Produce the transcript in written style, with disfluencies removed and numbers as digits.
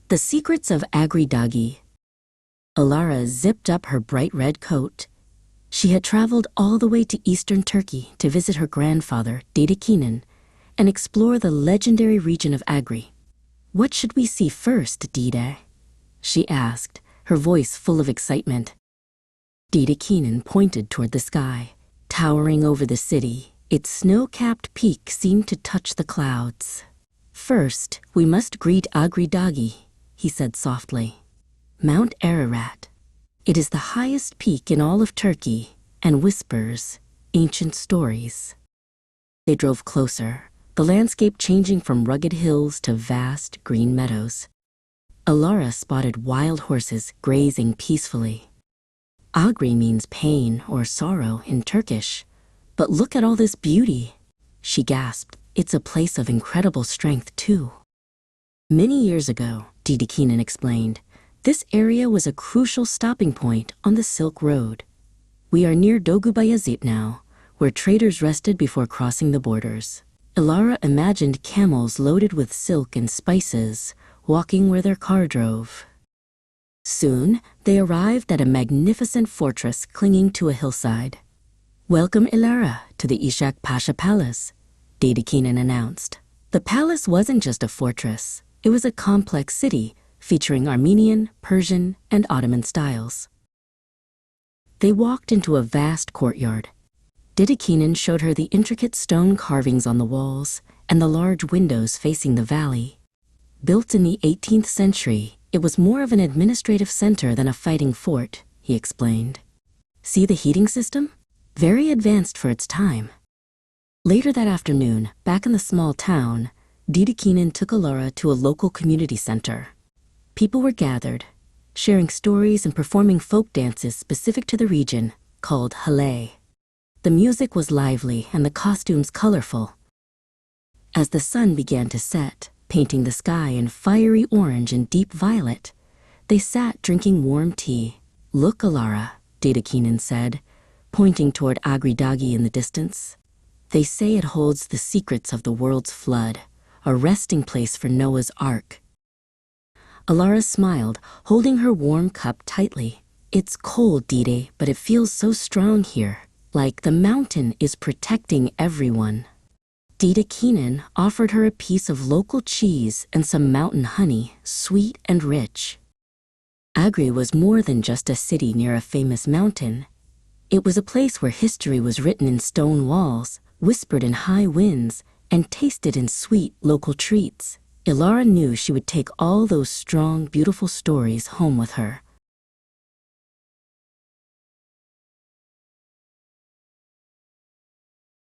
The Secrets of Ağrı. Alara zipped up her bright red coat. She had traveled all the way to eastern Turkey to visit her grandfather, Dede and explore the legendary region of Ağrı. "What should we see first, Dede?" she asked, her voice full of excitement. Dede pointed toward the sky. Towering over the city, its snow-capped peak seemed to touch the clouds. "First, we must greet Ağrı," he said softly. "Mount Ararat. It is the highest peak in all of Turkey and whispers ancient stories." They drove closer, the landscape changing from rugged hills to vast green meadows. Alara spotted wild horses grazing peacefully. Ağrı means pain or sorrow in Turkish. "But look at all this beauty," she gasped. "It's a place of incredible strength, too." "Many years ago," Dede explained, "this area was a crucial stopping point on the Silk Road. We are near Doğu now, where traders rested before crossing the borders." Alara imagined camels loaded with silk and spices, walking where their car drove. Soon, they arrived at a magnificent fortress clinging to a hillside. "Welcome, Alara, to the Ishak Pasha Palace," Dede announced. The palace wasn't just a fortress. It was a complex city featuring Armenian, Persian, and Ottoman styles. They walked into a vast courtyard. Dede showed her the intricate stone carvings on the walls and the large windows facing the valley. Built in the 18th century, it was more of an administrative center than a fighting fort, he explained. "See the heating system? Very advanced for its time." Later that afternoon, back in the small town, Dede took Alara to a local community center. People were gathered, sharing stories and performing folk dances specific to the region, called halay. The music was lively and the costumes colorful. As the sun began to set, painting the sky in fiery orange and deep violet, they sat drinking warm tea. "Look, Alara," Dede said, pointing toward Ağrı in the distance. "They say it holds the secrets of the world's flood, a resting place for Noah's Ark." Alara smiled, holding her warm cup tightly. "It's cold, Dede, but it feels so strong here, like the mountain is protecting everyone." Dede offered her a piece of local cheese and some mountain honey, sweet and rich. Ağrı was more than just a city near a famous mountain. It was a place where history was written in stone walls, whispered in high winds, and tasted in sweet local treats. Alara knew she would take all those strong, beautiful stories home with her,